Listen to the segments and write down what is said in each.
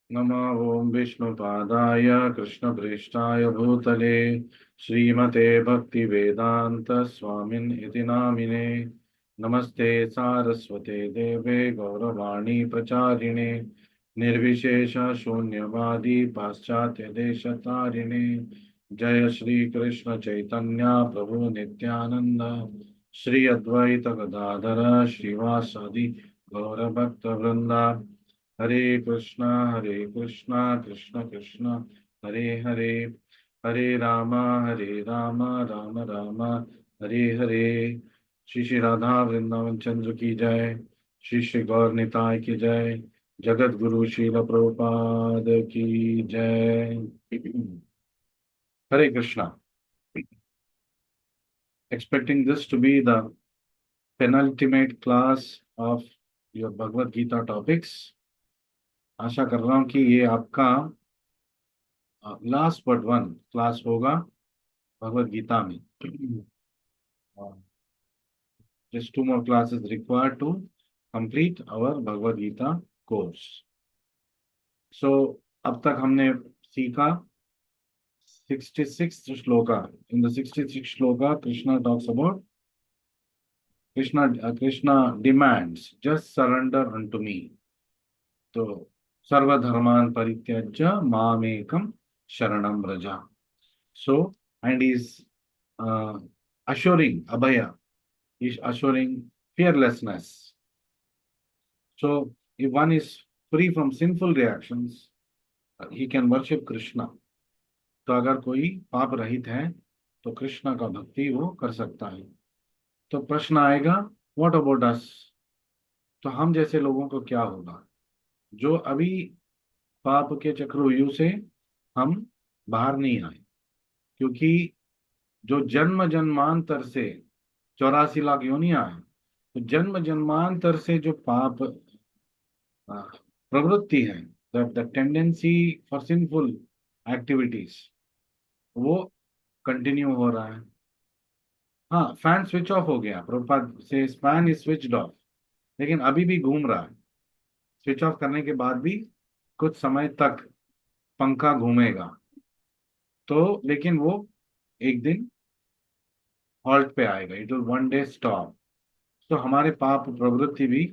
नमः ओं विष्णुपादाय कृष्णप्रेष्ठाय भूतले श्रीमते भक्तिवेदान्त स्वामिन् इति नामिने। नमस्ते सारस्वते देवे गौरवाणी प्रचारिणे निर्विशेष शून्यवादी पाश्चात्य देशतारिणे। जय श्री कृष्ण चैतन्य प्रभु नित्यानंद श्री अद्वैत गदाधर श्रीवासादि गौरभक्त वृंदा। हरे कृष्णा कृष्ण कृष्ण हरे हरे, हरे राम राम राम हरे हरे। श्री श्री राधा वृंदावन चंद्र की जय। श्री श्री गौर निताय की जय। जगत गुरु श्रील प्रभुपाद की जय। हरे Krishna. Expecting this to be the penultimate class of your Bhagavad Gita topics, आशा कर रहा हूँ कि ये आपका लास्ट बट वन क्लास होगा भगवत गीता में। Just two more classes required to complete our Bhagavad Gita course. So अब तक हमने सीखा 66th shloka. In the 66th shloka, Krishna talks about Krishna demands just surrender unto me. तो सर्वधर्मान परित्यज्य मामेकम शरणम Vraj. So, and he's assuring abhaya, he's assuring fearlessness. So, if one is free from sinful reactions, he can worship Krishna. तो अगर कोई पाप रहित है तो कृष्ण का भक्ति वो कर सकता है। तो प्रश्न आएगा, व्हाट अबाउट अस? तो हम जैसे लोगों को क्या होगा जो अभी पाप के चक्रव्यूह से हम बाहर नहीं आए? क्योंकि जो जन्म जन्मांतर से 84 लाख योनियां हैं, तो जन्म जन्मांतर से जो पाप प्रवृत्ति है, the tendency for sinful activities, वो कंटिन्यू हो रहा है। हाँ, फैन स्विच ऑफ हो गया, प्रभुपाद से फैन इज स्विच्ड ऑफ, लेकिन अभी भी घूम रहा है। स्विच ऑफ करने के बाद भी कुछ समय तक पंखा घूमेगा, तो लेकिन वो एक दिन हॉल्ट पे आएगा, it will one day stop. तो हमारे पाप प्रवृत्ति भी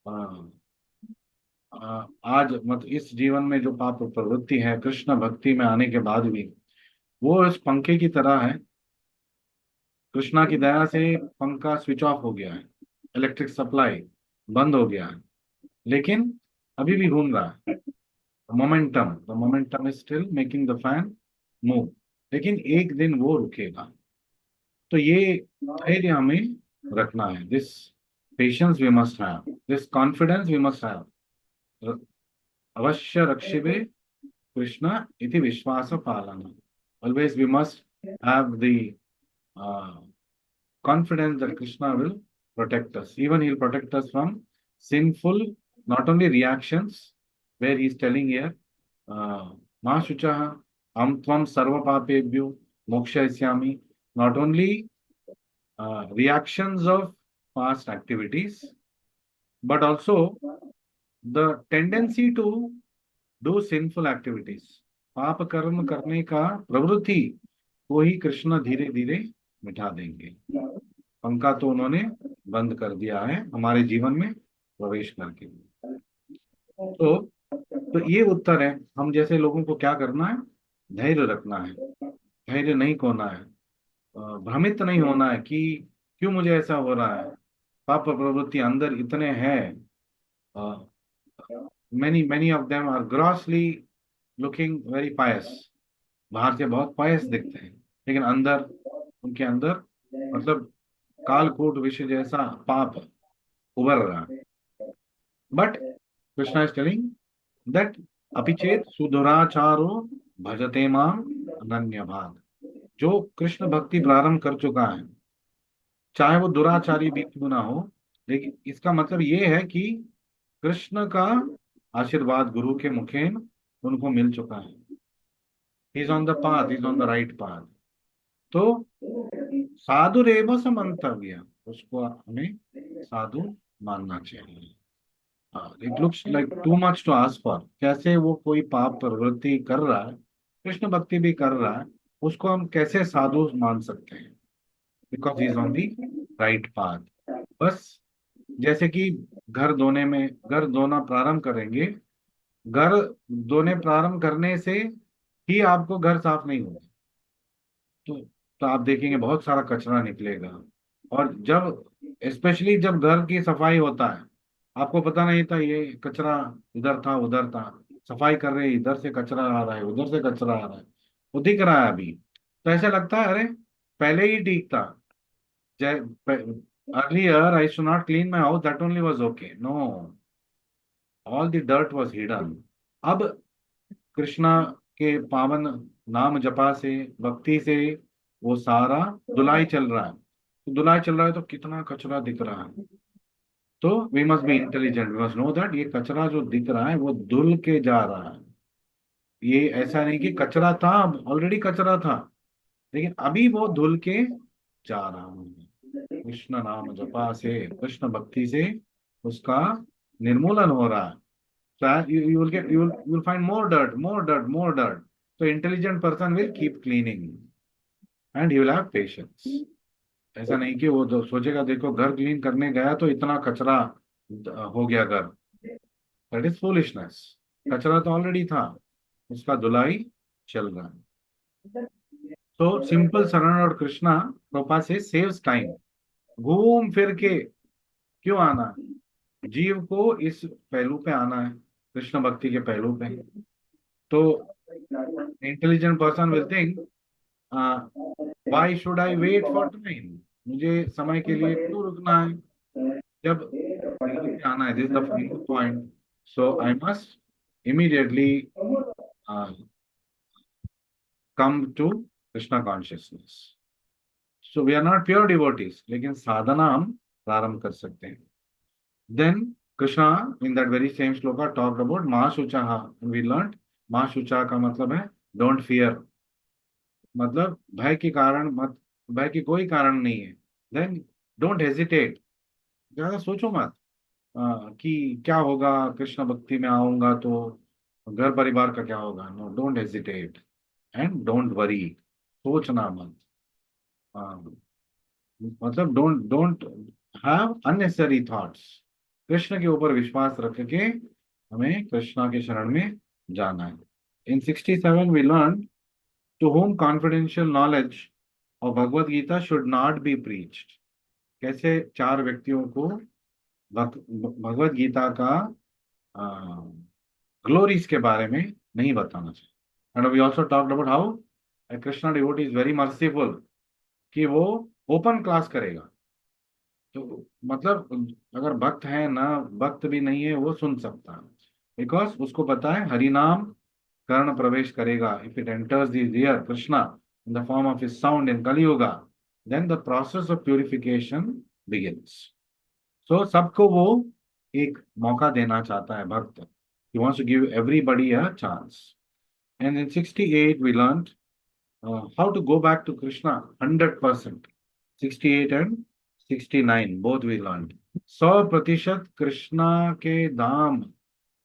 आ, आज मत इस जीवन में जो पाप प्रवृत्ति है कृष्ण भक्ति में आने के बाद भी वो इस पंखे की तरह है। कृष्णा की दया से पंखा स्विच ऑफ हो गया है, इलेक्ट्रिक सप्लाई बंद हो गया है, लेकिन अभी भी घूम रहा है। The momentum is still making the fan move, लेकिन एक दिन वो रुकेगा। तो ये धैर्य हमें रखना है। This patience we must have, this confidence we must have. अवश्य रक्षिबे कृष्ण इति विश्वास पालना। Always we must have the uh, confidence that Krishna will protect us. Even he'll protect us from sinful, not only reactions, where he's telling here, Ma Shuchaha, Am Tvam Sarva Papebhyo Mokshayisyami. Not only reactions of past activities, but also the tendency to do sinful activities. पाप कर्म करने का प्रवृत्ति वो ही कृष्ण धीरे धीरे मिटा देंगे। पंखा तो उन्होंने बंद कर दिया है हमारे जीवन में प्रवेश करके। तो ये उत्तर है। हम जैसे लोगों को क्या करना है? धैर्य रखना है, धैर्य नहीं खोना है, भ्रमित नहीं होना है कि क्यों मुझे ऐसा हो रहा है। पाप प्रवृत्ति अंदर इतने हैं, many many of them are grossly looking very pious, बाहर से बहुत पायस दिखते हैं, लेकिन अंदर उनके अंदर मतलब कालकूट विष जैसा पाप उभर रहा है। But Krishna is telling that अपिचेत सुदुराचारो भजते माम अनन्य भाग। जो कृष्ण भक्ति प्रारंभ कर चुका है, चाहे वो दुराचारी भी क्यों ना हो, लेकिन इसका मतलब ये है कि कृष्ण का आशीर्वाद गुरु के मुखेन उनको मिल चुका है। He is on the path, is on the right path. तो साधुरेव समंतव्य, उसको हमें साधु मानना चाहिए। It looks like too much to ask for. कैसे वो कोई पाप प्रवृत्ति कर रहा है, कृष्ण भक्ति भी कर रहा है, उसको हम कैसे साधु मान सकते हैं? Because he is on the right path. बस जैसे कि घर धोना प्रारंभ करेंगे, घर धोने प्रारंभ करने से ही आपको घर साफ नहीं होगा। तो तो आप देखेंगे बहुत सारा कचरा निकलेगा। और जब स्पेशली जब घर की सफाई होता है, आपको पता नहीं था ये कचरा इधर था उधर था, सफाई कर रहे हैं, इधर से कचरा आ रहा है उधर से कचरा आ रहा है, वो दिख रहा है अभी। तो ऐसा लगता है अरे पहले ही ठीक था। Earlier I should not clean my house, that only was okay. No, all the dirt was hidden. अब कृष्णा के पावन नाम जपा से, भक्ति से वो सारा धुलाई चल रहा है। तो धुलाई चल रहा है तो कितना कचरा दिख रहा है। तो we must be intelligent, we must know that ये कचरा जो दिख रहा है वो धुल के जा रहा है। ये ऐसा नहीं कि कचरा था, ऑलरेडी कचरा था, लेकिन अभी वो धुल के जा रहा है। कृष्ण नाम जपा से, कृष्ण भक्ति से उसका निर्मूलन हो रहा है। So you will get you will find more dirt, more dirt, more dirt. So intelligent person will keep cleaning and he will have patience. ऐसा नहीं कि वो जो सोचेगा देखो घर क्लीन करने गया तो इतना कचरा हो गया घर। That is foolishness. कचरा तो ऑलरेडी था, उसका धुलाई चल रहा है। तो सिंपल शरण और कृष्णा कृपा से सेव्स टाइम। घूम फिर के क्यों आना है? जीव को इस पहलू पे आना है, कृष्ण भक्ति के पहलू पे। तो intelligent person will think why should I wait for time, मुझे समय के लिए क्यों रुकना है जब पहलू पे आना है। This the final point. So I must immediately come to Krishna consciousness. So we are not pure devotees, लेकिन साधना हम प्रारंभ कर सकते हैं। Then Krishna in that very same shloka talked about मां शुचाहा। वी लर्न मां शुचा का मतलब है डोंट फियर, मतलब भय के कारण मत, भय की कोई कारण नहीं है। देन डोंट हेजिटेट, ज्यादा सोचो मत कि क्या होगा कृष्ण भक्ति में आऊंगा तो घर परिवार का क्या होगा। No, don't hesitate and don't worry, सोचना मत। मतलब don't don't have unnecessary thoughts. Krishna के ऊपर विश्वास रख के हमें कृष्णा के शरण में जाना है। In 67 we learn to whom confidential knowledge और Bhagavad Gita should not be preached. कैसे चार व्यक्तियों को भगवत गीता का ग्लोरीज के बारे में नहीं बताना चाहिए। And we also talked about how Krishna devotee is very merciful कि वो ओपन क्लास करेगा। तो मतलब अगर भक्त है ना, भक्त भी नहीं है वो सुन सकता है, बिकॉज उसको पता है हरि नाम कर्ण प्रवेश करेगा। If it enters this ear Krishna in the form of his sound in Kaliyuga, then the process of purification begins. So सबको वो एक मौका देना चाहता है भक्त। He wants to give everybody a chance. And in 68 we learned how to go back to Krishna 100%. 68 and 69 both we learned. 100% Krishna के धाम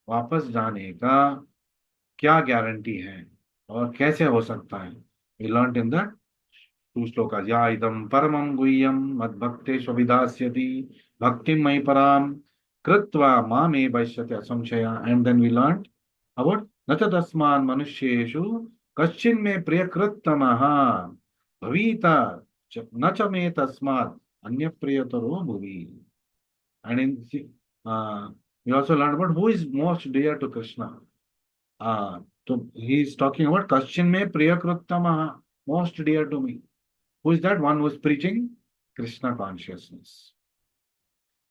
वापस जाने का क्या गारंटी है और कैसे हो सकता है? We learned in the two shlokas. या इदम परमं गुह्यम मद्भक्ते स्वविदास्यति भक्तिं मयि पराम कृत्वा मामे वैश्यते असंशया। And then we learned about न च तस्मान् मनुष्येषु कश्चिन् मे प्रियकृत्तमः भवीता न च मे तस्मात् अन्य प्रियतरो भुवि। And in we also learned about who is most dear to Krishna. So he is talking about Kashchin me priyakruttama, most dear to me. Who is that? One who is preaching Krishna consciousness.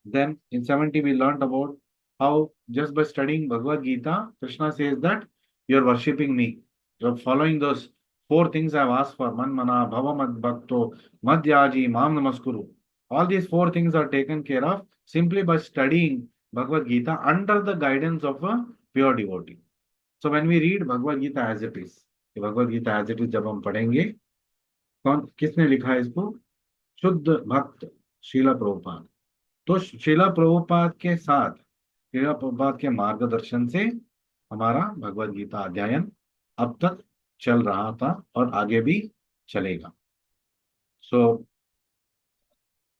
Then in 70 we learned about how just by studying Bhagavad Gita, Krishna says that you are worshipping me. You are following those four things I have asked for. Man mana, bhava mad bhakto, madhyaji, mam namaskuru. All these four things are taken care of simply by studying Bhagavad Gita under the guidance of a pure devotee. So when we read Bhagavad Gita as it is, Bhagavad Gita as it is जब हम पढ़ेंगे, कौन किसने लिखा है इसको? शुद्ध भक्त शीला प्रभुपाद। तो शीला प्रभुपाद के साथ श्रील प्रभुपाद के मार्गदर्शन से हमारा भगवत गीता अध्ययन अब तक चल रहा था और आगे भी चलेगा. So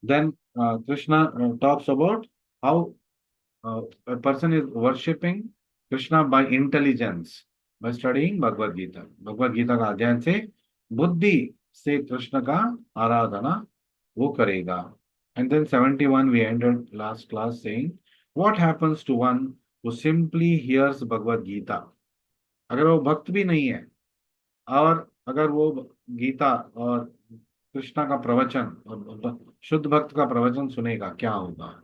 then Krishna talks about how a person is worshipping Krishna by intelligence, by studying Bhagavad Gita. Bhagavad Gita का अध्ययन से बुद्धि से कृष्ण का आराधना वो करेगा. And then 71 we ended last class saying what happens to one who simply hears Bhagavad Gita. अगर वो भक्त भी नहीं है और अगर वो गीता और कृष्णा का प्रवचन और शुद्ध भक्त का प्रवचन सुनेगा, क्या होगा?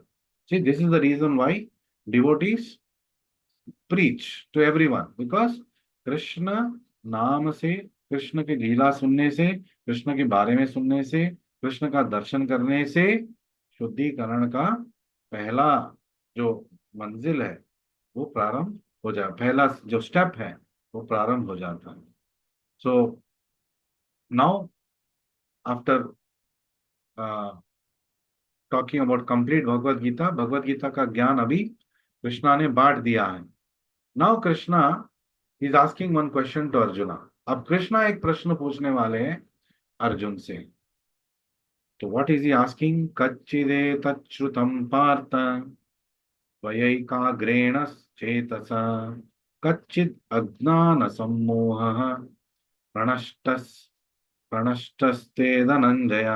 See, this is the reason why devotees preach to everyone, because Krishna नाम से, कृष्ण की लीला सुनने से, कृष्ण के बारे में सुनने से, कृष्ण का दर्शन करने से शुद्धिकरण का पहला जो मंजिल है वो प्रारंभ हो जाए, पहला जो स्टेप है वो प्रारंभ हो जाता है. So now after talking about complete Bhagavad Gita, Bhagavad Gita का ज्ञान अभी कृष्णा ने बांट दिया है. Now Krishna is asking one question to Arjuna. अब कृष्णा एक प्रश्न पूछने वाले हैं अर्जुन से. तो व्हाट इज ही आस्किंग? कच्चिदे तच्छ्रुतम पार्थ त्वयैकाग्रेण चेतसा कच्चिद अज्ञान सम्मोहः प्रणष्टस् प्रणष्टस्ते धनंजय.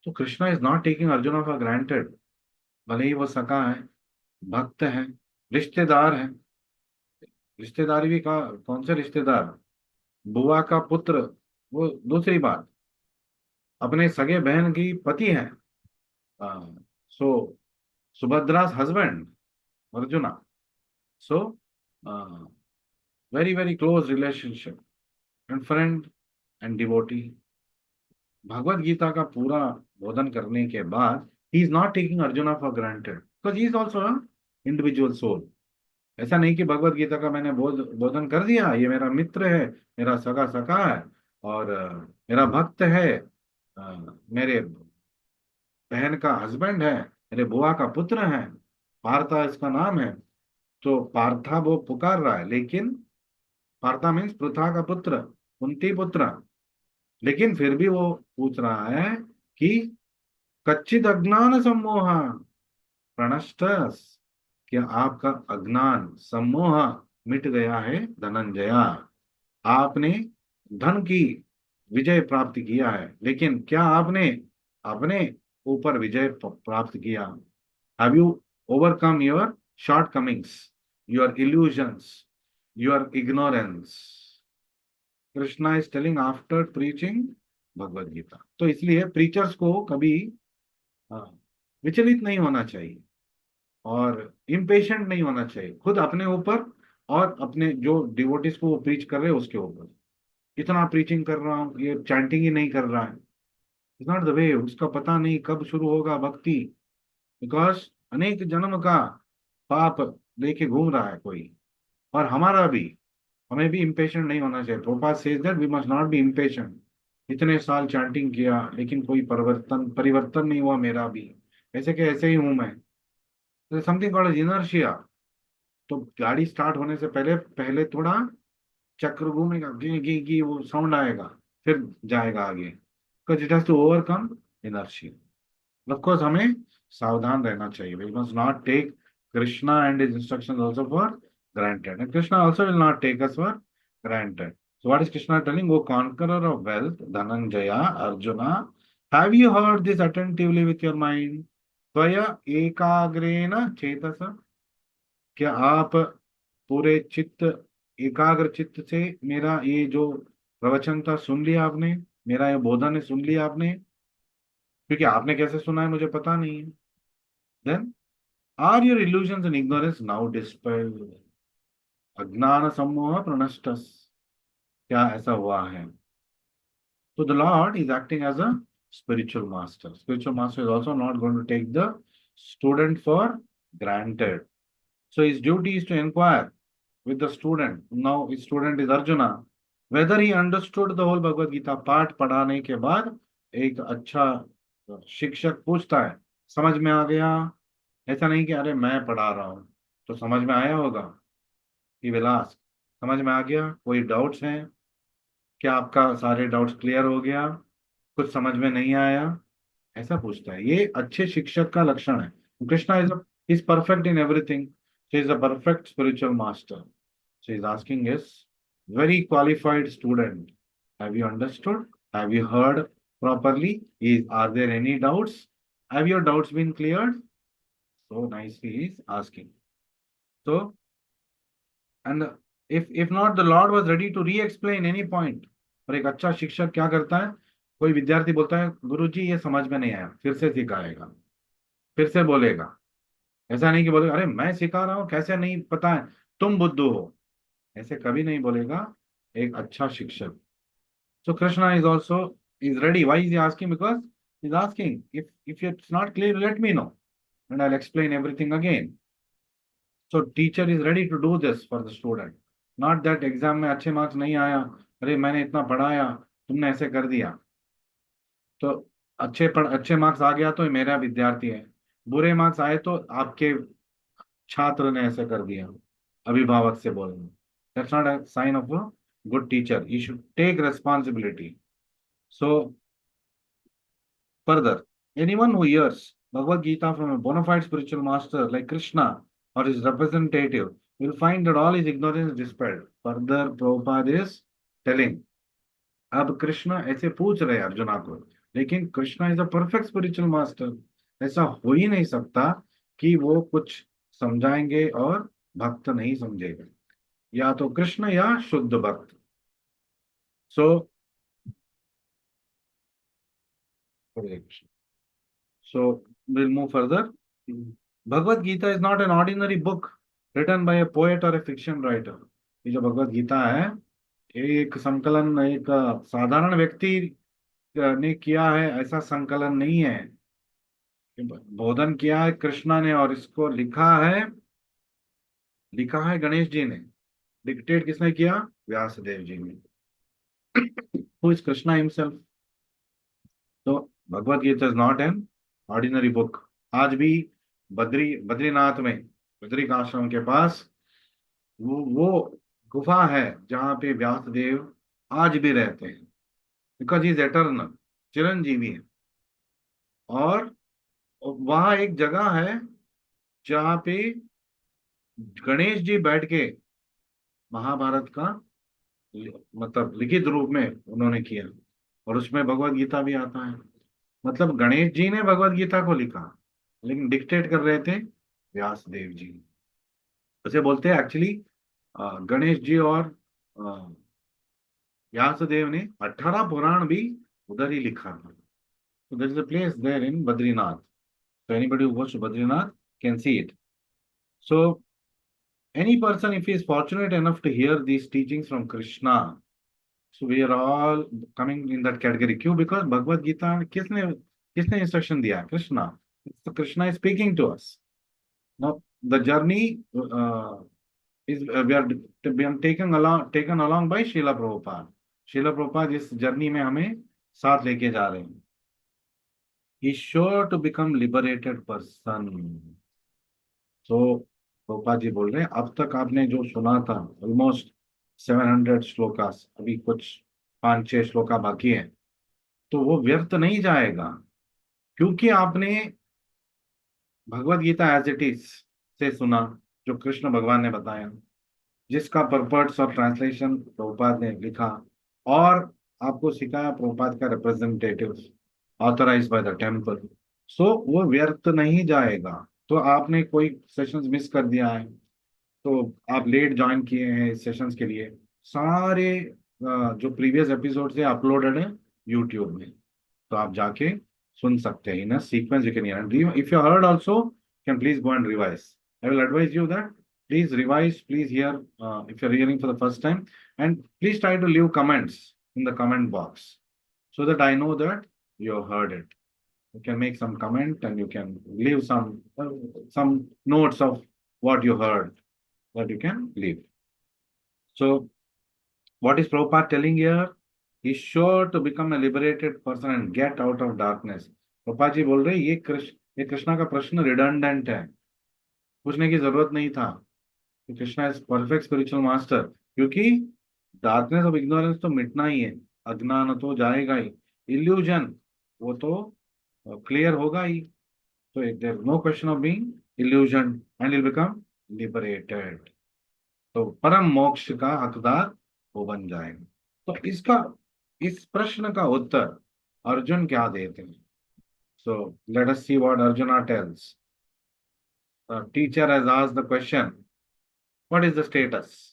तो Krishna is not taking Arjun for granted. भले ही वो सखा है, भक्त है, रिश्तेदार है. रिश्तेदारी भी का कौन से रिश्तेदार? बुआ का पुत्र वो दूसरी बात, अपने सगे बहन की पति है. So Subhadra's husband Arjuna. So very very close relationship and friend and devotee. Bhagavad Gita का पूरा बोधन करने के बाद he is not taking Arjuna for granted, because he is also individual soul. ऐसा नहीं कि भगवत गीता का मैंने बोधन कर दिया, ये मेरा मित्र है, मेरा सगा सखा है और मेरा भक्त है, मेरे बहन का हस्बैंड है, मेरे बुआ का पुत्र है, पार्था इसका नाम है. तो पार्था वो पुकार रहा है, लेकिन पार्था मीन्स पृथा का पुत्र, कुंती पुत्र. लेकिन फिर भी वो पूछ रहा है कि कच्चिद अज्ञान सम्मोह प्रणष्टस, क्या आपका अज्ञान सम्मोह मिट गया है धनंजया? आपने धन की विजय प्राप्त किया है, लेकिन क्या आपने अपने ऊपर विजय प्राप्त किया? Have you overcome your shortcomings, your illusions, your ignorance? Krishna is telling after preaching Bhagavad Gita. तो इसलिए प्रीचर्स को कभी विचलित नहीं होना चाहिए और इम्पेशेंट नहीं होना चाहिए, खुद अपने ऊपर और अपने जो डिवोटीज को वो प्रीच कर रहे हैं उसके ऊपर. इतना प्रीचिंग कर रहा हूँ, ये चैंटिंग ही नहीं कर रहा है, इट्स नॉट द वे. उसका पता नहीं कब शुरू होगा भक्ति, बिकॉज अनेक जन्म का पाप लेके घूम रहा है कोई. और हमारा भी, हमें भी इम्पेशेंट नहीं होना चाहिए. प्रोपास says that we must not be impatient. इतने साल चैंटिंग किया लेकिन कोई परिवर्तन नहीं हुआ मेरा भी, ऐसे के ऐसे ही हूं मैं. Something called inertia. तो गाड़ी स्टार्ट होने से पहले पहले थोड़ा चक्र घूमेगा, गी वो साउंड आएगा, फिर जाएगा आगे, because it has to overcome inertia. Of course हमें सावधान रहना चाहिए. We must not take Krishna and his instructions also for granted, and Krishna also will not take us for granted. So what is Krishna telling? O conqueror of wealth, Dhananjaya, Arjuna, have you heard this attentively with your mind? Tvaya ekagrena chetasa. क्या आप पूरे चित्त, एकाग्र चित्त से मेरा ये जो प्रवचन था सुन लिया आपने, मेरा ये बोधन है सुन लिया आपने? क्योंकि आपने कैसे सुना है मुझे पता नहीं है. Then are your illusions and ignorance now dispelled? अज्ञान सम्मोह प्रणष्टस. क्या ऐसा हुआ है? So the Lord is acting as a spiritual master. Spiritual master is also not going to take the student for granted. So his duty is to inquire with the student. Now his student is Arjuna, whether he understood the whole Bhagavad Gita. पाठ पढ़ाने के बाद एक अच्छा शिक्षक पूछता है, समझ में आ गया? ऐसा नहीं कि अरे मैं पढ़ा रहा हूँ तो समझ में आया होगा। ही विल आस्क, समझ में आ गया, कोई डाउट्स हैं क्या, आपका सारे डाउट्स क्लियर हो गया, कुछ समझ में नहीं आया, ऐसा पूछता है। ये अच्छे शिक्षक का लक्षण है। Krishna is perfect in everything, she is a perfect spiritual master. She is asking is very qualified student, have you understood, have you heard properly, is are there any doubts, have your doubts been cleared? So nicely he is asking. So, and if not, the Lord was ready to re-explain any point. और एक अच्छा शिक्षक क्या करता है, कोई विद्यार्थी बोलता है गुरुजी ये समझ में नहीं आया, फिर से सिखाएगा, फिर से बोलेगा। ऐसा नहीं कि बोलेगा अरे मैं सिखा रहा हूँ कैसे नहीं पता है, तुम बुद्धू हो, ऐसे कभी नहीं बोलेगा एक अच्छा शिक्षक। So Krishna is also is ready. Why is he asking? Because he's asking, if it's not clear, let me know, and I'll explain everything again. So teacher is ready to do this for the student. Not that exam में अच्छे marks नहीं आया, अरे मैंने इतना पढ़ाया, तुमने ऐसे कर दिया, तो अच्छे मार्क्स आ गया तो ये मेरा विद्यार्थी है, बुरे मार्क्स आए तो आपके छात्र ने ऐसे कर दिया, अभिभावक से बोलना, that's not a sign of a good teacher. He should take responsibility. So further, anyone who hears Bhagavad Gita from a bona fide spiritual master like Krishna or his representative will find that all his ignorance is dispelled. Further, Prabhupada is telling, अब कृष्ण ऐसे पूछ रहे हैं अर्जुना को, लेकिन Krishna is a perfect spiritual master, ऐसा हो ही नहीं सकता कि वो कुछ समझाएंगे और भक्त नहीं समझेगा, या तो कृष्ण या शुद्ध भक्त। सो So we'll move further. Bhagavad Gita is not an ordinary book written by a poet or a fiction writer. ये जो भगवत गीता है, ये एक संकलन, एक साधारण व्यक्ति ने किया है ऐसा संकलन नहीं है। बोधन किया है कृष्णा ने, और इसको लिखा है गणेश जी ने। डिक्टेट किसने किया? व्यास देव जी ने। Who is Krishna himself. तो Bhagavad Gita is not an ordinary book. आज भी बद्रीनाथ में, बद्रिक आश्रम के पास वो गुफा है जहाँ पे व्यास देव आज भी रहते हैं, बिकॉज इज एटर्नल, चिरंजीवी है। और वहाँ एक जगह है जहाँ पे गणेश जी बैठ के महाभारत का मतलब लिखित रूप में उन्होंने किया, और उसमें भगवत गीता भी आता है। मतलब गणेश जी ने भगवत गीता को लिखा, लेकिन डिक्टेट कर रहे थे व्यास देव जी। उसे बोलते हैं एक्चुअली गणेश जी और व्यासदेव ने 18 पुराण भी उधर ही लिखा था। So there is a place there in Badrinath. So anybody who goes to Badrinath can see it. So any person, if he is fortunate enough to hear these teachings from Krishna, so we are all coming in that category. क्यों? Because Bhagavad Gita किसने किसने instruction दिया है? Krishna. So Krishna is speaking to us. Now the journey is we are taken along by Srila Prabhupada. Srila Prabhupada इस journey में हमें साथ लेके जा रहे हैं। He is sure to become liberated person. So Gopal ji बोल रहे हैं अब तक आपने जो सुना था ऑलमोस्ट 700 श्लोकास, अभी कुछ 5-6 श्लोका बाकी है, तो वो व्यर्थ नहीं जाएगा, क्योंकि आपने Bhagavad Gita as it is से सुना, जो कृष्ण भगवान ने बताया, जिसका परपर्ट्स और ट्रांसलेशन प्रभुपाद ने लिखा, और आपको सिखाया प्रभुपाद का representative authorize by the temple. So वो व्यर्थ नहीं जाएगा। तो आपने कोई सेशंस मिस कर दिया है, तो आप लेट ज्वाइन किए हैं इस सेशंस के लिए, सारे जो प्रीवियस एपिसोड से अपलोडेड है यूट्यूब में, तो आप जाके सुन सकते हैं in sequence. You can hear, if you heard also can please go and revise. I will advise you that please revise, please hear if you're hearing for the first time, and please try to leave comments in the comment box so that I know that you heard it. You can make some comment and you can leave some notes of what you heard that you can leave. So what is Prabhupada telling here? He's sure to become a liberated person and get out of darkness. Prabhupada जी बोल रहे हैं ये कृष्णा का प्रश्न redundant है, पूछने की जरूरत नहीं था कि Krishna is perfect spiritual master, क्योंकि डार्कनेस ऑफ इग्नोरेंस तो मिटना ही है, अज्ञान तो जाएगा ही, इल्यूजन वो तो क्लियर होगा ही। तो there no question of being illusion and will become liberated. तो परम मोक्ष का हकदार वो बन जाएगा। तो इसका, इस प्रश्न का उत्तर अर्जुन क्या देते हैं? So let us see what Arjuna tells. Teacher has asked the question, what is the status?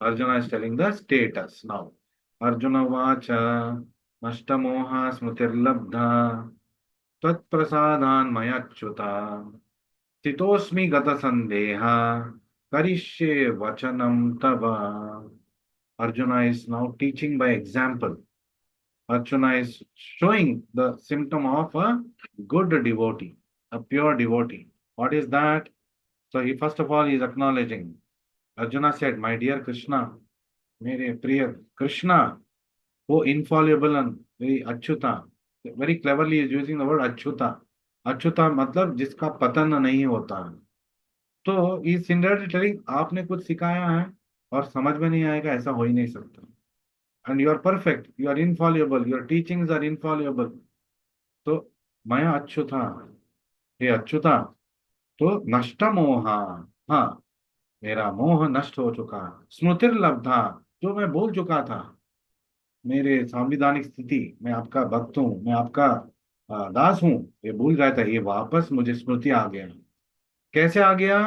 Arjuna is telling the status now. Arjuna vacha nashtamoha smritirlabdha tvatprasadan mayachyuta sthitosmi gata sandeha karishye vachanam tava. Arjuna is now teaching by example. Arjuna is showing the symptom of a good devotee, a pure devotee. What is that? So he first of all is acknowledging. Arjuna said, "My dear Krishna, मेरे प्रिय कृष्णा, वो Infallible and very Achyuta, very cleverly is using the word Achyuta. Achyuta मतलब जिसका पतन नहीं होता है। तो इस सिंडर टेलिंग आपने कुछ सिखाया है और समझ में नहीं आएगा, ऐसा हो ही नहीं सकता। And you are perfect, you are infallible, your teachings are infallible. तो मैं अच्युता, हे अच्युता, तो नष्ट मोहा, हाँ, मेरा मोह नष्ट हो चुका, स्मृतिर लब्धा, जो मैं भूल चुका था, मेरे संविधानिक स्थिति, मैं आपका भक्त हूँ, मैं आपका दास हूँ, ये भूल गया था, ये वापस मुझे स्मृति आ गया। कैसे आ गया?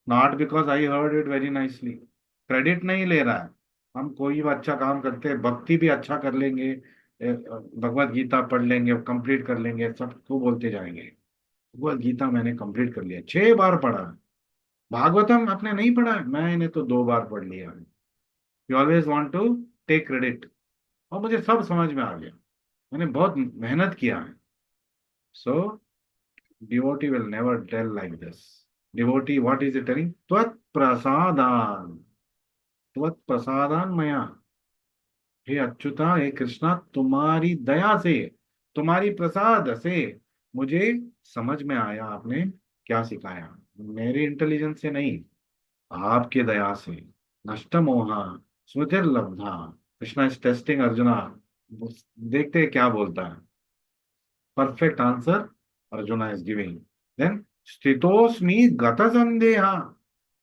Not because I heard it very nicely, credit नहीं ले रहा है। हम कोई भी अच्छा काम करते हैं, भक्ति भी अच्छा कर लेंगे, भगवत गीता पढ़ लेंगे, कंप्लीट कर लेंगे, सबको बोलते जाएंगे भगवत गीता मैंने कंप्लीट कर लिया, 6 बार पढ़ा है। भागवतम आपने नहीं पढ़ा है, मैंने तो 2 बार पढ़ लिया है। You always want to take credit, और मुझे सब समझ में आ गया, मैंने बहुत मेहनत किया है। So, devotee will never tell like this. Devotee, what is it telling? Tvat prasadan. Tvat prasadan maya. हे अच्युता, हे कृष्णा, तुम्हारी दया से, तुम्हारी प्रसाद से मुझे समझ में आया, आपने क्या सिखाया, मेरे इंटेलिजेंस से नहीं, आपके दया से। नष्ट मोहा स्मृतिर लब्धा। कृष्णा इज टेस्टिंग अर्जुना, देखते हैं क्या बोलता है। Perfect answer Arjuna is giving. Then स्थितोस्मि गत संदेहा,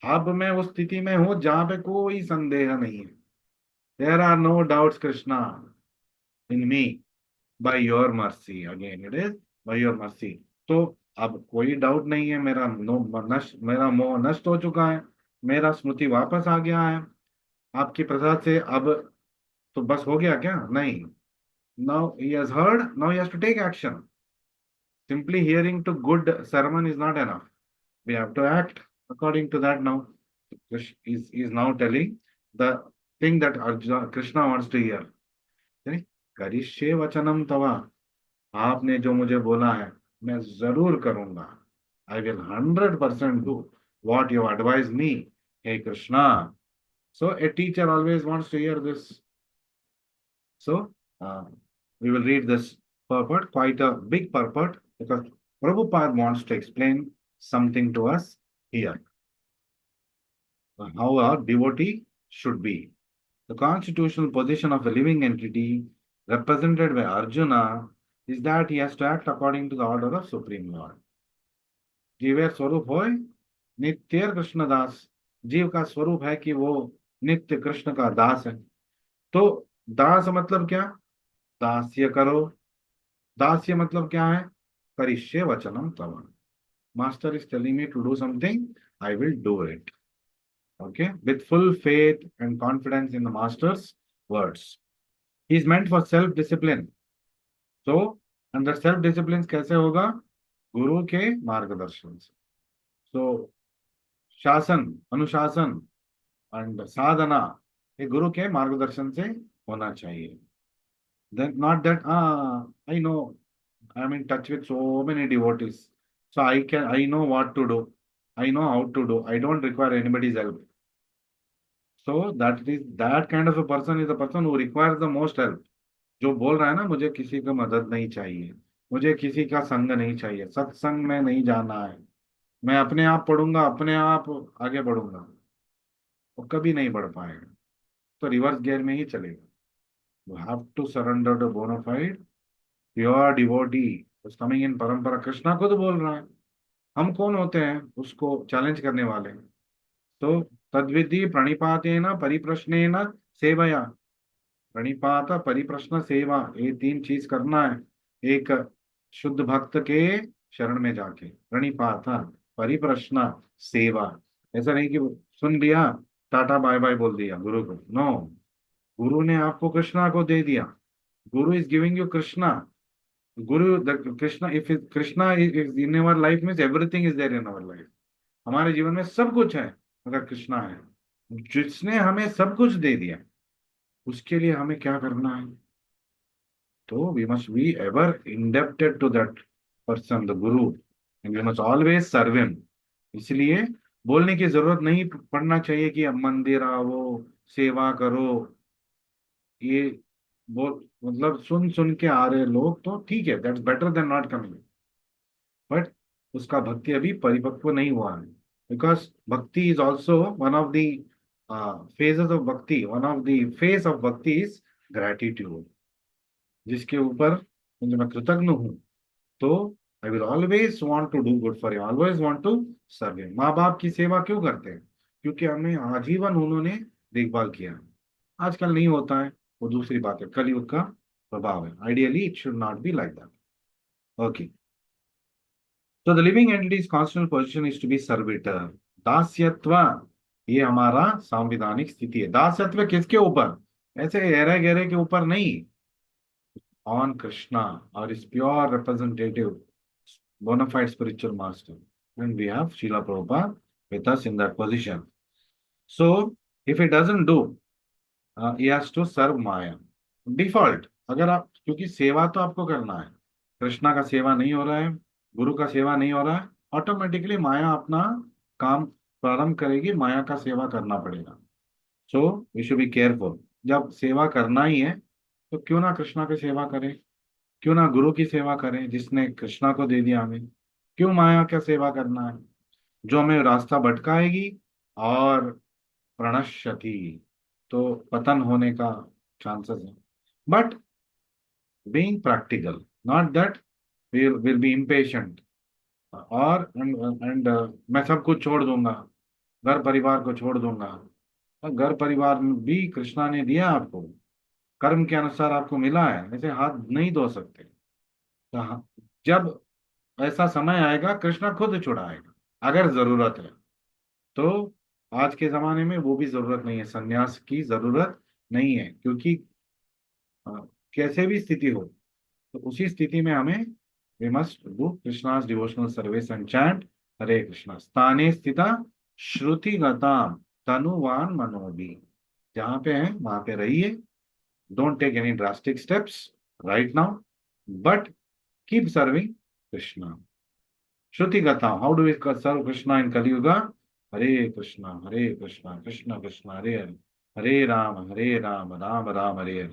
अब मैं उस स्थिति में हूं जहां पे कोई संदेह नहीं है। There are no doubts Krishna in me, by your mercy, again it is by your mercy. तो अब कोई डाउट नहीं है, मेरा नो नष्ट, मेरा मोह नष्ट हो चुका है, मेरा स्मृति वापस आ गया है आपकी प्रसाद से। अब तो बस हो गया क्या? नहीं। Now he has heard, now he has to take action. Simply hearing to good sermon is not enough. We have to act according to that now. Is now telling the thing that Arjuna, Krishna wants to hear. करिष्ये वचनम तवा, आपने जो मुझे बोला है मैं जरूर करूंगा। I will 100% do what you advise me, hey Krishna. So a teacher always wants to hear this. So we will read this purport, quite a big purport, because Prabhupada wants to explain something to us here. How a devotee should be. The constitutional position of a living entity represented by Arjuna is that he has to act according to the order of Supreme Lord. जीवेर स्वरूप होय नित्य कृष्ण दास, जीव का स्वरूप है कि वो नित्य कृष्ण का दास है। तो दास मतलब क्या? दास्य करो। दास्य मतलब क्या है? करिष्ये वचनम तव। Master is telling me to do something, I will do it. Okay, with full faith and confidence in the master's words. He is meant for self-discipline. So, under self-discipline कैसे होगा? गुरु के मार्गदर्शन से। So, शासन, अनुशासन and साधना ये गुरु के मार्गदर्शन से होना चाहिए। Then not that I know, I'm in touch with so many devotees, so I know what to do, I know how to do, I don't require anybody's help. So that kind of a person is the person who requires the most help. जो बोल रहा है ना, मुझे किसी का मदद नहीं चाहिए, मुझे किसी का संग नहीं चाहिए, सत्संग में नहीं जाना है, मैं अपने आप पढ़ूंगा, अपने आप आगे बढ़ूंगा, वो कभी नहीं बढ़ पाएगा, तो रिवर्स गियर में ही चलेगा। You have to surrender to bonafide pure devotee उस कमिंग इन परंपरा। कृष्णा खुद बोल रहा है, हम कौन होते हैं उसको चैलेंज करने वाले। तो तद्विधि प्रणिपातेन परिप्रश्नेन सेवया, प्रणिपात परिप्रश्न सेवा, ये तीन चीज करना है एक शुद्ध भक्त के शरण में जाके। प्रणिपात, परिप्रश्न, सेवा। ऐसा नहीं कि सुन लिया, टाटा बाय बाय बोल दिया गुरु को, नो। गुरु ने आपको कृष्णा को दे दिया, गुरु is giving you Krishna. Guru Krishna, if Krishna is in our life means everything is there in our life. हमारे जीवन में सब कुछ है अगर कृष्णा है। जिसने हमें सब कुछ दे दिया, उसके लिए हमें क्या करना है? तो we must be ever indebted to that person, the guru, and we must always serve him. इसलिए बोलने की जरूरत नहीं पड़ना चाहिए कि अब मंदिर आओ, सेवा करो। ये बोल मतलब सुन सुन के आ रहे लोग तो ठीक है, that's better than not coming. But उसका भक्ति अभी परिपक्व नहीं हुआ है, because bhakti is also one of the phases of bhakti, one of the face of bhakti is gratitude, जिसके ऊपर मुझे मैं कृतज्ञ हूँ। तो I will always want to do good for you, always want to serve you. माँ बाप की सेवा क्यों करते हैं? क्योंकि हमें आजीवन उन्होंने देखभाल किया। आजकल नहीं होता है, वो दूसरी बात है, कलयुग का प्रभाव है। Ideally it should not be like that. Okay, तो the living entities constitutional position is to be servitor. दास्यत्व, ये हमारा संवैधानिक स्थिति है। दास्यत्व किसके ऊपर? ऐसे गहरे गहरे के ऊपर नहीं, ऑन कृष्णा और इस pure representative bona fide spiritual master. And we have Srila Prabhupada with us in that position. So, if he doesn't do, he has to serve Maya. Default, अगर आप, क्योंकि सेवा तो आपको करना है, कृष्णा का सेवा नहीं हो रहा है, गुरु का सेवा नहीं हो रहा है, ऑटोमेटिकली माया अपना काम प्रारंभ करेगी, माया का सेवा करना पड़ेगा। So we should be careful. जब सेवा करना ही है तो क्यों ना कृष्णा की सेवा करें, क्यों ना गुरु की सेवा करें जिसने कृष्णा को दे दिया हमें। क्यों माया का सेवा करना है जो हमें रास्ता भटकाएगी और प्रणश्यति, तो पतन होने का चांसेस है। But being practical, not that will be impatient और एंड मैं सब कुछ छोड़ दूंगा, घर परिवार को छोड़ दूंगा। घर परिवार भी कृष्णा ने दिया आपको, कर्म के अनुसार आपको मिला है, ऐसे हाथ नहीं धो सकते। तो जब ऐसा समय आएगा कृष्णा खुद छुड़ाएगा, अगर जरूरत है तो। आज के जमाने में वो भी जरूरत नहीं है, संन्यास की जरूरत नहीं है, क्योंकि अ, कैसे भी स्थिति हो तो उसी स्थिति में हमें we must do Krishna's devotional service and chant Hare Krishna. स्थाने स्थिता श्रुति गताम तनुवान मनोबी, जहाँ पे है वहां पे रहिए। Don't take any drastic steps right now, but keep serving Krishna. श्रुति गता, how do we serve Krishna in Kaliyuga? Hare Krishna Krishna Krishna Hare Hare, Hare Ram Ram Ram Hare Hare.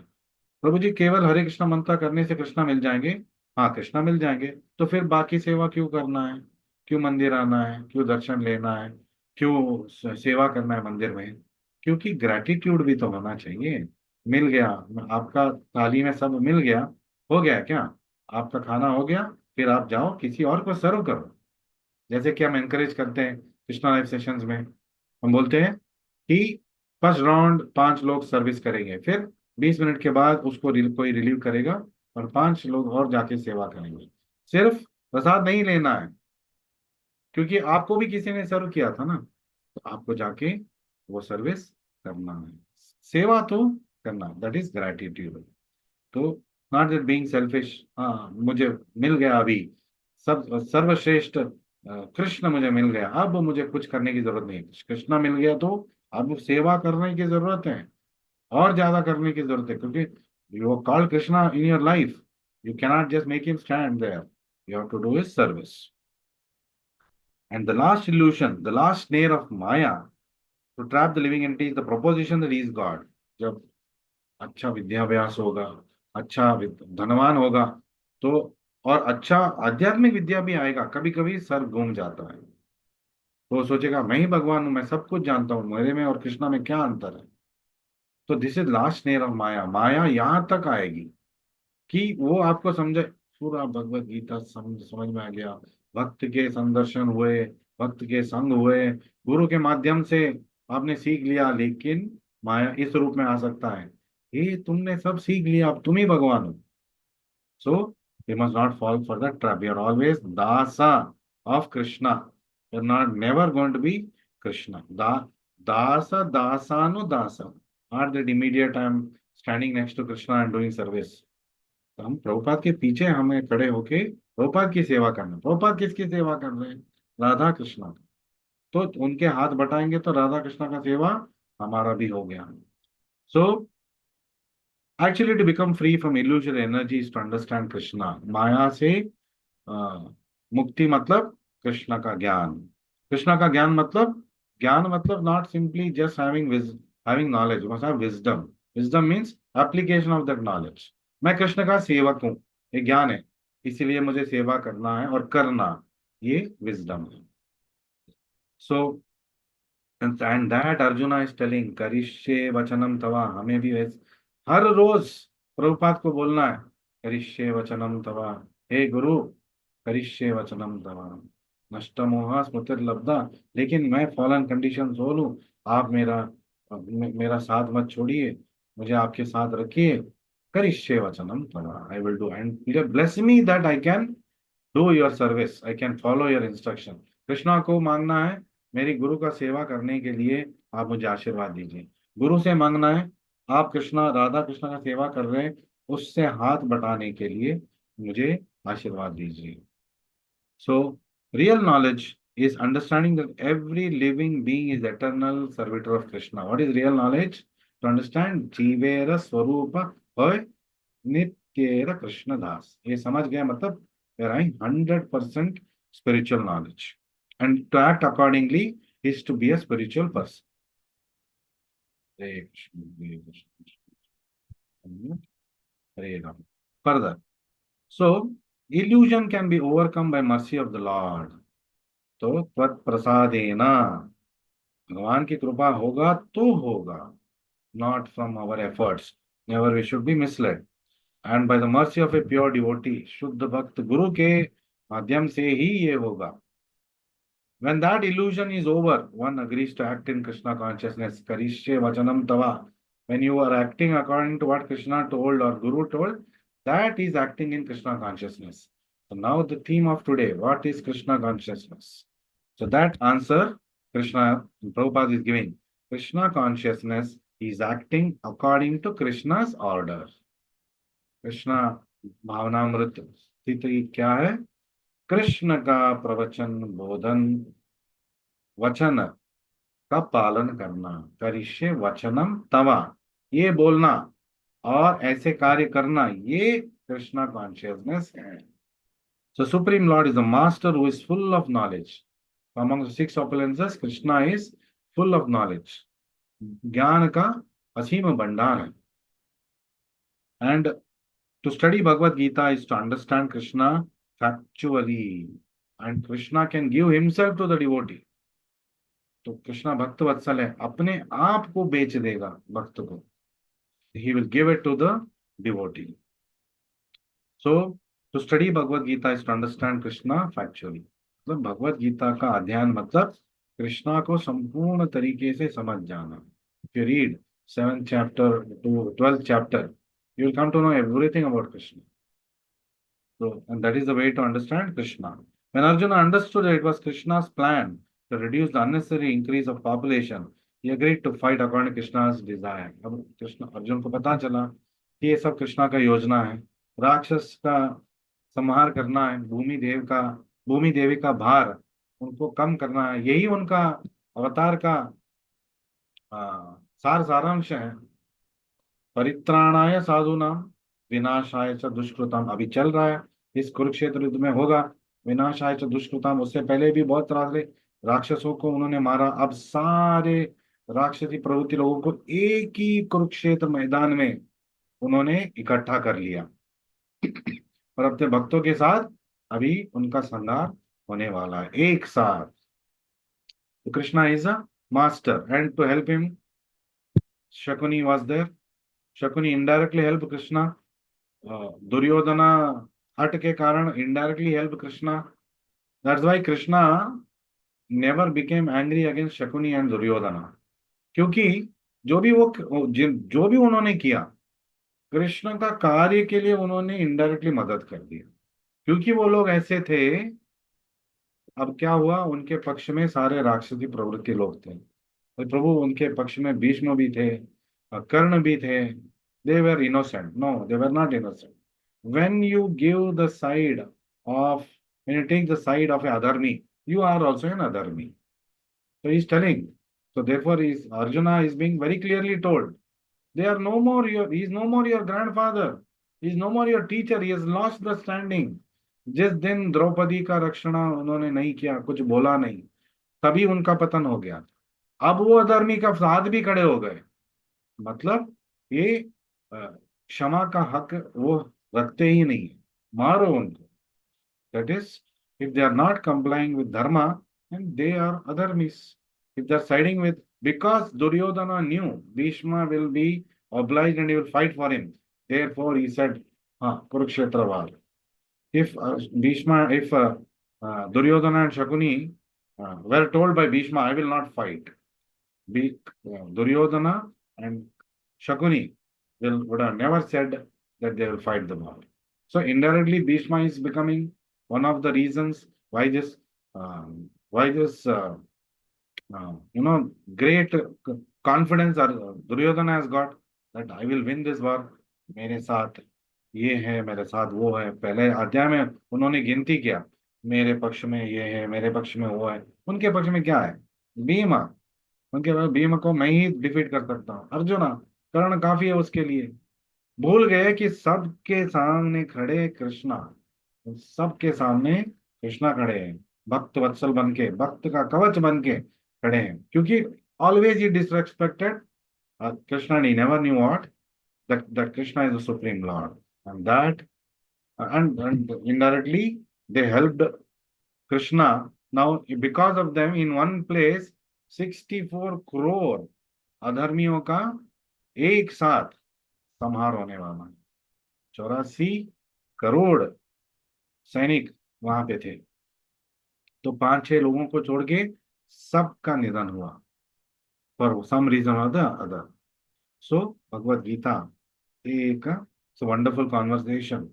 Prabhu ji, केवल हरे कृष्णा मंत्र करने से कृष्णा मिल जाएंगे? हाँ, कृष्णा मिल जाएंगे। तो फिर बाकी सेवा क्यों करना है? क्यों मंदिर आना है? क्यों दर्शन लेना है? क्यों सेवा करना है मंदिर में? क्योंकि ग्रेटिट्यूड भी तो होना चाहिए। मिल गया आपका, थाली में सब मिल गया, हो गया क्या? आपका खाना हो गया, फिर आप जाओ किसी और को सर्व करो। जैसे कि हम एनकरेज करते हैं कृष्णा लाइव सेशंस में, हम बोलते हैं कि फर्स्ट राउंड 5 लोग सर्विस करेंगे, फिर 20 मिनट के बाद उसको कोई रिलीव करेगा और 5 लोग और जाके सेवा करेंगे। सिर्फ प्रसाद नहीं लेना है, क्योंकि आपको भी किसी ने सर्व किया था ना, तो आपको जाके वो सर्विस करना है, सेवा तो करना, दैट इज ग्रेटिट्यूड। तो नॉट दैट बीइंग सेल्फिश, हाँ मुझे मिल गया अभी सब सर्वश्रेष्ठ कृष्ण मुझे मिल गया, अब मुझे कुछ करने की जरूरत नहीं। कृष्ण मिल गया तो अब सेवा करने की जरूरत है, और ज्यादा करने की जरूरत है, क्योंकि you are called Krishna in your life. You cannot just make him stand there, you have to do his service. And the last illusion, the last snare of maya to trap the living entity is the proposition that he is God। जब अच्छा विद्याभ्यास होगा, अच्छा धनवान होगा, तो और अच्छा आध्यात्मिक विद्या भी आएगा, कभी कभी सर घूम जाता है। तो वो सोचेगा मैं ही भगवान हूँ, मैं सब कुछ जानता हूँ, मेरे में और कृष्णा में क्या अंतर है। तो this is last snare of maya. माया यहाँ तक आएगी कि वो आपको समझे। पूरा भगवत गीता समझ में आ गया, भक्त के संदर्शन हुए, भक्त के संग हुए, गुरु के माध्यम से आपने सीख लिया, लेकिन माया इस रूप में आ सकता है। ये तुमने सब सीख लिया, अब तुम ही भगवान हो। So we must not fall for that trap. We are always dasa of Krishna. We are not never going to be Krishna. Dasa dasanu dasa. Not that immediate I am standing next to Krishna and doing service. तो हम प्रभुपाद के पीछे हमें खड़े होके प्रभुपाद की सेवा करना। प्रभुपाद किसकी सेवा कर रहे हैं? राधा कृष्णा। तो उनके हाथ बटाएंगे तो राधा कृष्णा का सेवा हमारा भी हो गया। सो actually to become free from illusory energy is to understand Krishna. माया से अ, मुक्ति मतलब कृष्ण का ज्ञान। कृष्ण का ज्ञान मतलब not simply just having knowledge, must have wisdom. Wisdom means application of that knowledge. मैं कृष्ण का सेवक हूँ, ये ज्ञान है, इसीलिए मुझे सेवा करना है और करना, ये विजडम है। So and that arjuna is telling करिष्ये वचनम तवा। हमें भी वैसे हर रोज प्रभुपाद को बोलना है, करिष्ये वचनम तवा, हे गुरु करिष्ये वचनम तवा, नष्ट मोहा स्मृतिर्लब्धा। लेकिन मैं फॉलन कंडीशन सोल हूँ, आप मेरा साथ मत छोड़िए, मुझे आपके साथ रखिए। करिष्ये वचनम तवा, I will do, and bless me that I can do your service, I can follow your instruction. Krishna को मांगना है मेरी गुरु का सेवा करने के लिए, आप मुझे आशीर्वाद दीजिए। गुरु से मांगना है आप कृष्णा राधा कृष्णा का सेवा कर रहे हैं, उससे हाथ बटाने के लिए मुझे आशीर्वाद दीजिए। So real knowledge is understanding that every living being is eternal servitor of Krishna. What is real knowledge? To understand जीवेर स्वरूप होय नित्येर कृष्ण दास। ये समझ गया मतलब we're having 100% spiritual knowledge. And to act accordingly is to be a spiritual person. Hare Krishna, Hare Krishna, Hare Ram. Further, so illusion can be overcome by mercy of the Lord. तो तत्प्रसादेना, भगवान की कृपा होगा तो होगा, not from our efforts. Never we should be misled. And by the mercy of a pure devotee, शुद्ध भक्त गुरु के माध्यम से ही ये होगा। When that illusion is over, one agrees to act in Krishna consciousness. Karishye vachanam tava. When you are acting according to what Krishna told or Guru told, that is acting in Krishna consciousness. So now the theme of today, what is Krishna consciousness? So that answer Krishna Prabhupada is giving. Krishna consciousness is acting according to Krishna's order. Krishna भावनामृत स्थिति क्या है? कृष्ण का प्रवचन बोधन वचन का पालन करना। करिष्ये वचनम तवा, ये बोलना और ऐसे कार्य करना, ये कृष्णा कॉन्शियसनेस है। So Supreme Lord is the master who is full of knowledge. Among the six opulences, Krishna is full of knowledge. ज्ञान का असीम भंडार है। And to study Bhagavad Gita is to understand Krishna factually. And Krishna can give himself to the devotee. तो कृष्णा भक्त वत्सल है, अपने आप को बेच देगा भक्त को। He will give it to the devotee. So to study Bhagavad Gita is to understand Krishna factually. मतलब भगवत गीता का अध्ययन मतलब कृष्णा को संपूर्ण तरीके से समझ जाना। If you read 7th chapter to 12th chapter, you will come to know everything about Krishna. So, and that is the way to understand Krishna. When Arjuna understood that it was Krishna's plan to reduce the unnecessary increase of population, he agreed to fight according to Krishna's desire. अब कृष्ण अर्जुन को पता चला कि ये सब कृष्णा का योजना है, राक्षस का संहार करना है, भूमि देवी का भार उनको कम करना है, यही उनका अवतार का सारांश है। परित्राणाय साधूनाम विनाशाय च दुष्कृताम, अभी चल रहा है, इस कुरुक्षेत्र युद्ध में होगा। विनाशाय च दुष्कृताम, उससे पहले भी बहुत सारे राक्षसों को उन्होंने मारा। अब सारे राक्षसी प्रवृत्ति लोगों को एक ही कुरुक्षेत्र मैदान में उन्होंने इकट्ठा कर लिया और अपने भक्तों के साथ अभी उनका संहार होने वाला है एक साथ। So Krishna is a master, and to help him, Shakuni was there. Shakuni indirectly helped Krishna. Duryodhana हट के कारण indirectly helped Krishna. That's why Krishna never became angry against Shakuni and Duryodhana. क्योंकि जो भी उन्होंने किया, कृष्ण का कार्य के लिए उन्होंने इनडायरेक्टली मदद कर दी, क्योंकि वो लोग ऐसे थे। अब क्या हुआ, उनके पक्ष में सारे राक्षसी प्रवृत्ति लोग थे, और प्रभु उनके पक्ष में भीष्म भी थे, कर्ण भी थे। They were innocent? No, they were not innocent. when you give the side of when you take the side of a adharmi, you are also an adharmi. So he's telling. So therefore is Arjuna is being very clearly told, they are no more your, he is no more your grandfather, he is no more your teacher, he has lost the standing. जिस दिन द्रौपदी का रक्षण उन्होंने नहीं किया, कुछ बोला नहीं, तभी उनका पतन हो गया। अब वो अधर्मी का साथ भी खड़े हो गए, मतलब ये अ, क्षमा का हक वो रखते ही नहीं है, मारो उनको। That is, if they are not complying with dharma, then they are adharmis. If they are siding with, because Duryodhana knew Bhishma will be obliged and he will fight for him, therefore he said, Kurukshetra war. If Duryodhana and Shakuni were told by Bhishma, I will not fight, Duryodhana and Shakuni would have never said that they will fight the war. So indirectly, Bhishma is becoming one of the reasons why this great confidence Duryodhana has got, that I will win this war. मेरे साथ ये है, मेरे साथ वो है। पहले अध्याय में उन्होंने गिनती किया, मेरे पक्ष में ये है, मेरे पक्ष में वो है। उनके पक्ष में क्या है? भीम। उनके बाद भीम को मैं ही डिफीट कर सकता हूँ, अर्जुना, कर्ण काफी है उसके लिए। भूल गए कि सबके सामने खड़े कृष्णा, सबके सामने कृष्णा खड़े हैं, भक्त वत्सल बन के, भक्त का कवच बन के खड़े हैं। क्योंकि always he disrespected Krishna, he never knew what that Krishna is the supreme Lord, and that and indirectly they helped Krishna. Now because of them, in one place 64 crore अधर्मियों का एक साथ संहार होने वाला है। 84 करोड़ सैनिक वहां पे थे, तो 5-6 लोगों को छोड़ के सबका निधन हुआ, फॉर सम रीजन और the other. So Bhagavad Gita एक wonderful conversation.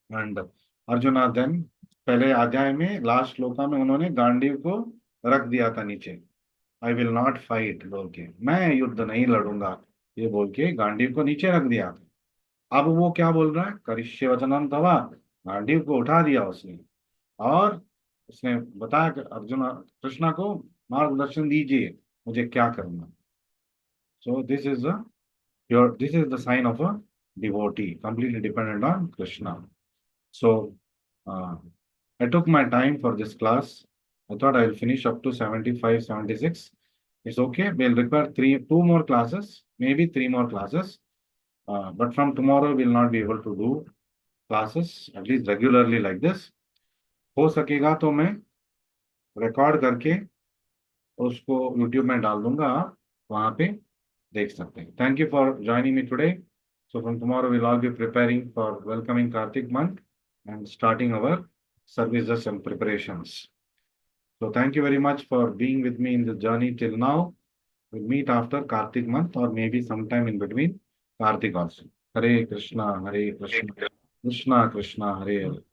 And Arjuna then, पहले अध्याय में लास्ट श्लोका में उन्होंने गांडीव को रख दिया था नीचे, आई विल नॉट फाइट बोल के, मैं युद्ध नहीं लड़ूंगा ये बोल के गांडीव को नीचे रख दिया था। अब वो क्या बोल रहा है, करिष्ये वचनम तवा, गांडीव को उठा दिया उसने, और उसने बताया कि अर्जुन कृष्णा को मार्गदर्शन दीजिए मुझे क्या करना। सो this is the sign of a devotee, completely dependent on Krishna. So, I took my time for this class. I thought I'll finish up to 75, 76. It's okay. We'll require 2 more classes, maybe 3 more classes. But from tomorrow, we'll not be able to do classes, at least regularly like this. हो सकेगा तो मैं record करके उसको YouTube में डाल दूंगा, आप वहां पे देख सकते हैं। Thank you for joining me today. So from tomorrow we'll all be preparing for welcoming Kartik month and starting our services and preparations. So thank you very much for being with me in the journey till now. We'll meet after Kartik month or maybe sometime in between Kartik also. Hare Krishna, Krishna Krishna, Hare Hare.